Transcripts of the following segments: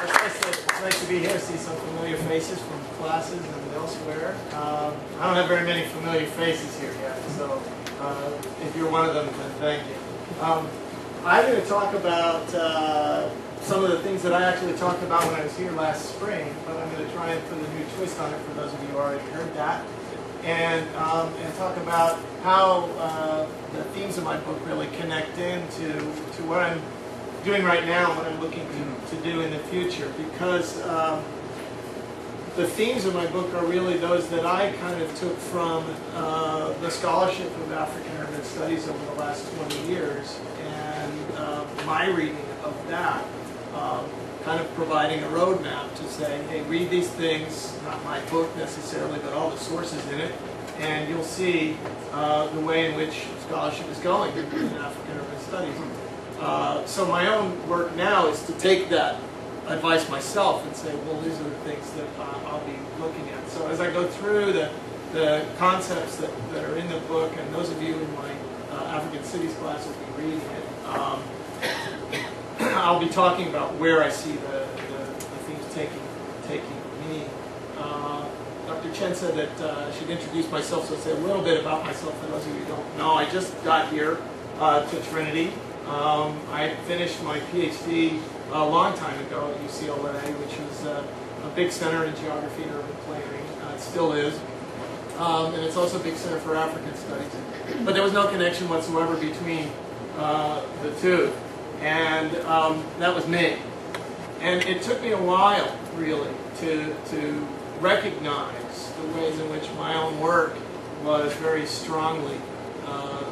It's nice to be here, see some familiar faces from classes and elsewhere. I don't have very many familiar faces here yet, so if you're one of them, then thank you. I'm going to talk about some of the things that I actually talked about when I was here last spring, but I'm going to try and put a new twist on it for those of you who already heard that, and talk about how the themes of my book really connect into what I'm doing right now, what I'm looking to do in the future, because the themes of my book are really those that I kind of took from the scholarship of African urban studies over the last 20 years, and my reading of that, kind of providing a roadmap to say, hey, read these things, not my book necessarily, but all the sources in it, and you'll see the way in which scholarship is going in African urban studies. So my own work now is to take that advice myself and say, well, these are the things that I'll be looking at. So as I go through the concepts that are in the book, and those of you in my African Cities class will be reading it, I'll be talking about where I see the themes taking me. Dr. Chen said that I should introduce myself, so I'll say a little bit about myself for those of you who don't know. I just got here to Trinity. I finished my PhD a long time ago at UCLA, which was a big center in geography and urban planning. It still is. And it's also a big center for African studies. But there was no connection whatsoever between the two. And that was me. And it took me a while, really, to recognize the ways in which my own work was very strongly a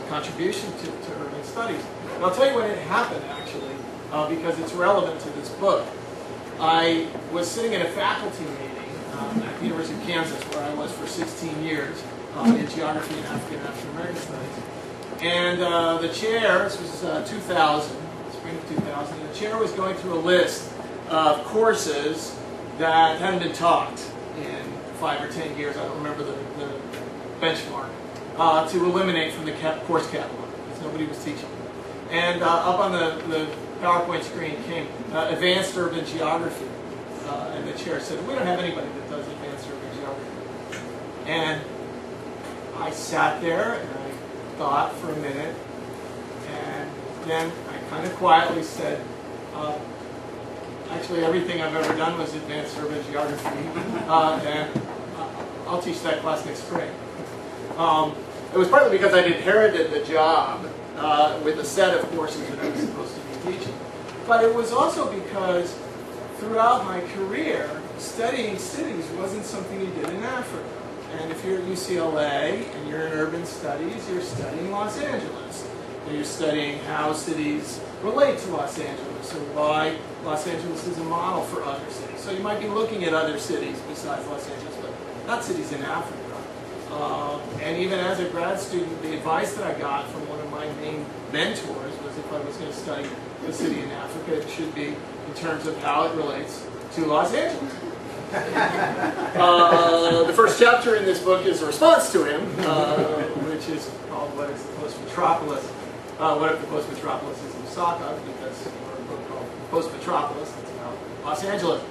contribution to urban studies. And I'll tell you when it happened, actually, because it's relevant to this book. I was sitting in a faculty meeting at the University of Kansas, where I was for 16 years in geography and African American studies. And the chair, this was 2000, spring of 2000, the chair was going through a list of courses that hadn't been taught in 5 or 10 years, I don't remember the benchmark, to eliminate from the course catalog, because nobody was teaching. And up on the PowerPoint screen came advanced urban geography, and the chair said, we don't have anybody that does advanced urban geography. And I sat there and I thought for a minute, and then I kind of quietly said, actually everything I've ever done was advanced urban geography, and I'll teach that class next spring. It was partly because I'd inherited the job with a set of courses that I was supposed to be teaching. But it was also because throughout my career, studying cities wasn't something you did in Africa. And if you're at UCLA and you're in urban studies, you're studying Los Angeles. And you're studying how cities relate to Los Angeles, or why Los Angeles is a model for other cities. So you might be looking at other cities besides Los Angeles, but not cities in Africa. And even as a grad student, the advice that I got from one of my main mentors was if I was going to study a city in Africa, it should be in terms of how it relates to Los Angeles. The first chapter in this book is a response to him, which is called What is the Post-Metropolis? What if the Post-Metropolis is Lusaka? Because we're a book called Post-Metropolis, it's about Los Angeles.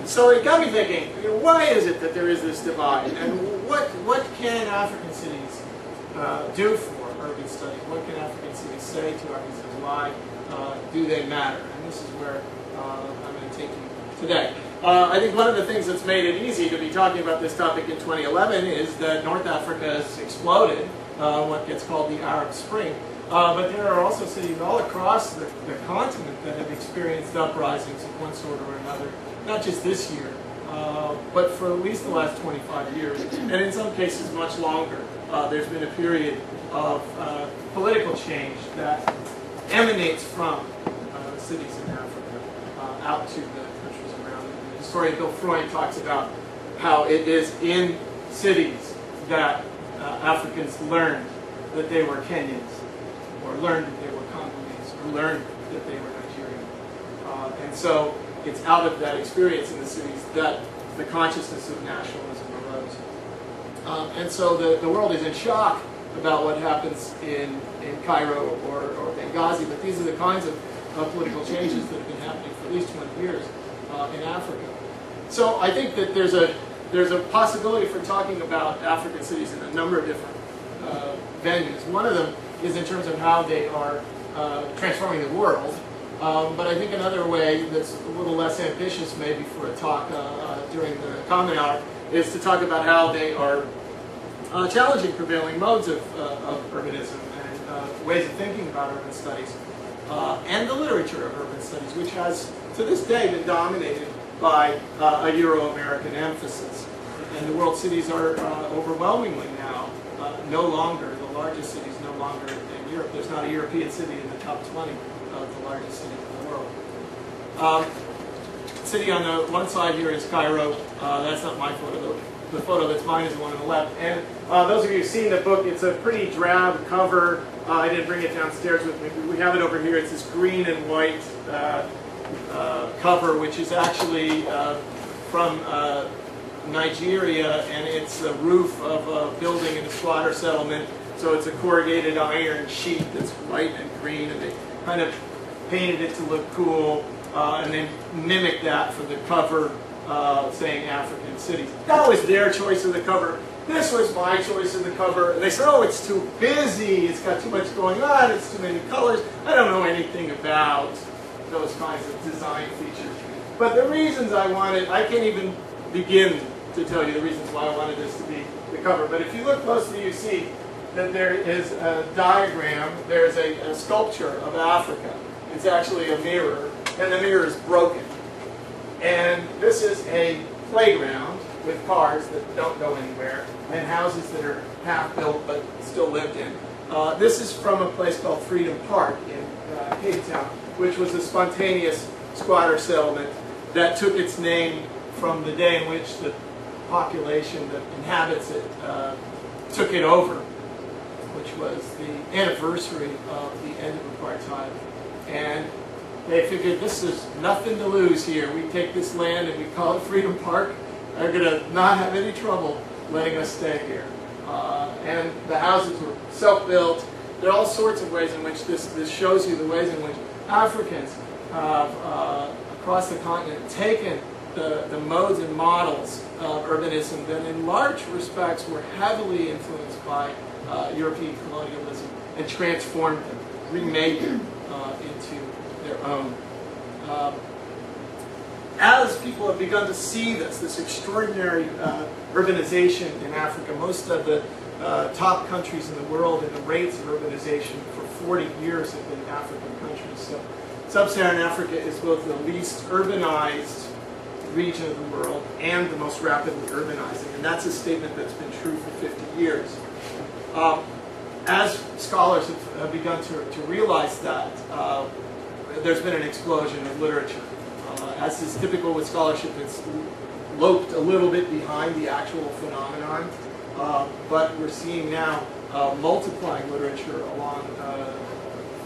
So it got me thinking, why is it that there is this divide? And what can African cities do for urban studies? What can African cities say to urban cities? Why do they matter? And this is where I'm going to take you today. I think one of the things that's made it easy to be talking about this topic in 2011 is that North Africa has exploded, what gets called the Arab Spring. But there are also cities all across the continent that have experienced uprisings of one sort or another, not just this year, but for at least the last 25 years, and in some cases much longer. There's been a period of political change that emanates from cities in Africa out to the countries around them. The historian Bill Freund talks about how it is in cities that Africans learned that they were Kenyans, or learned that they were Congolese, or learned that they were Nigerian. And so it's out of that experience in the cities that the consciousness of nationalism arose. And so the world is in shock about what happens in Cairo or Benghazi, but these are the kinds of political changes that have been happening for at least 20 years in Africa. So I think that there's a possibility for talking about African cities in a number of different venues. One of them is in terms of how they are transforming the world. But I think another way that's a little less ambitious maybe for a talk during the common hour is to talk about how they are challenging prevailing modes of urbanism and ways of thinking about urban studies and the literature of urban studies, which has to this day been dominated by a Euro-American emphasis. And the world cities are overwhelmingly now no longer, the largest cities no longer in Europe. There's not a European city in the top 20 of the largest cities in the world. City on the one side here is Cairo. That's not my photo, though. The photo that's mine is the one on the left. And those of you who've seen the book, it's a pretty drab cover. I didn't bring it downstairs with me. We have it over here. It's this green and white cover, which is actually from Nigeria, and it's the roof of a building in a squatter settlement. So it's a corrugated iron sheet that's white and green, and they kind of painted it to look cool, and they mimicked that for the cover, saying African cities. That was their choice of the cover. This was my choice of the cover. And they said, oh, it's too busy, it's got too much going on, it's too many colors. I don't know anything about those kinds of design features. But the reasons I wanted, I can't even begin to tell you the reasons why I wanted this to be the cover. But if you look closely, you see that there is a diagram, there's a sculpture of Africa. It's actually a mirror, and the mirror is broken. And this is a playground with cars that don't go anywhere, and houses that are half-built but still lived in. This is from a place called Freedom Park in Cape Town, which was a spontaneous squatter settlement that took its name from the day in which the population that inhabits it took it over, which was the anniversary of the end of apartheid. And they figured this is nothing to lose here. We take this land and we call it Freedom Park. They're going to not have any trouble letting us stay here. And the houses were self-built. There are all sorts of ways in which this shows you the ways in which Africans have, across the continent, taken the modes and models of urbanism that in large respects were heavily influenced by European colonialism and transformed them, remade them into their own. As people have begun to see this extraordinary urbanization in Africa, most of the top countries in the world and the rates of urbanization for 40 years have been African countries. So Sub-Saharan Africa is both the least urbanized region of the world and the most rapidly urbanizing. And that's a statement that's been true for 50 years. As scholars have begun to realize that, there's been an explosion of literature. As is typical with scholarship, it's loped a little bit behind the actual phenomenon, but we're seeing now multiplying literature along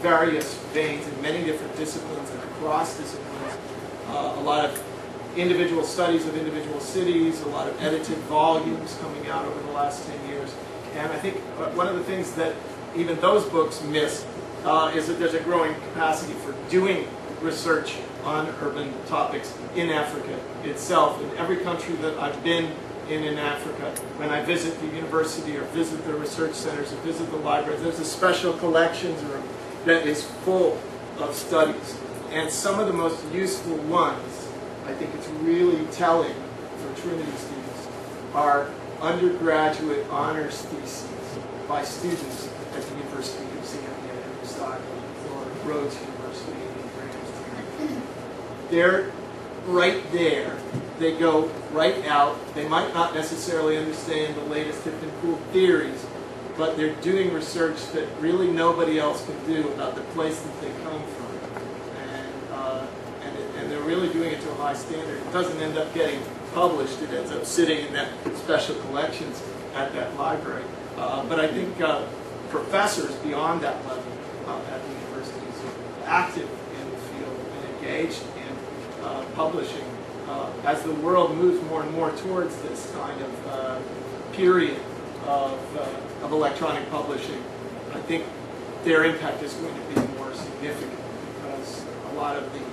various veins in many different disciplines and across disciplines. A lot of individual studies of individual cities, a lot of edited volumes coming out over the last 10 years. And I think one of the things that even those books miss is that there's a growing capacity for doing research on urban topics in Africa itself. In every country that I've been in Africa, when I visit the university or visit the research centers or visit the libraries, there's a special collections room that is full of studies. And some of the most useful ones, I think it's really telling for Trinity students, are undergraduate honors theses by students at the University of Zambia and Lusaka or Rhodes University in Grahamstown. They're right there. They go right out. They might not necessarily understand the latest hip and cool theories, but they're doing research that really nobody else can do about the place that they come from. And they're really doing it to a high standard. It doesn't end up getting published. It ends up sitting in that special collections at that library. But I think professors beyond that level at the universities are active in the field and engaged in publishing. As the world moves more and more towards this kind of period of electronic publishing, I think their impact is going to be more significant because lot of the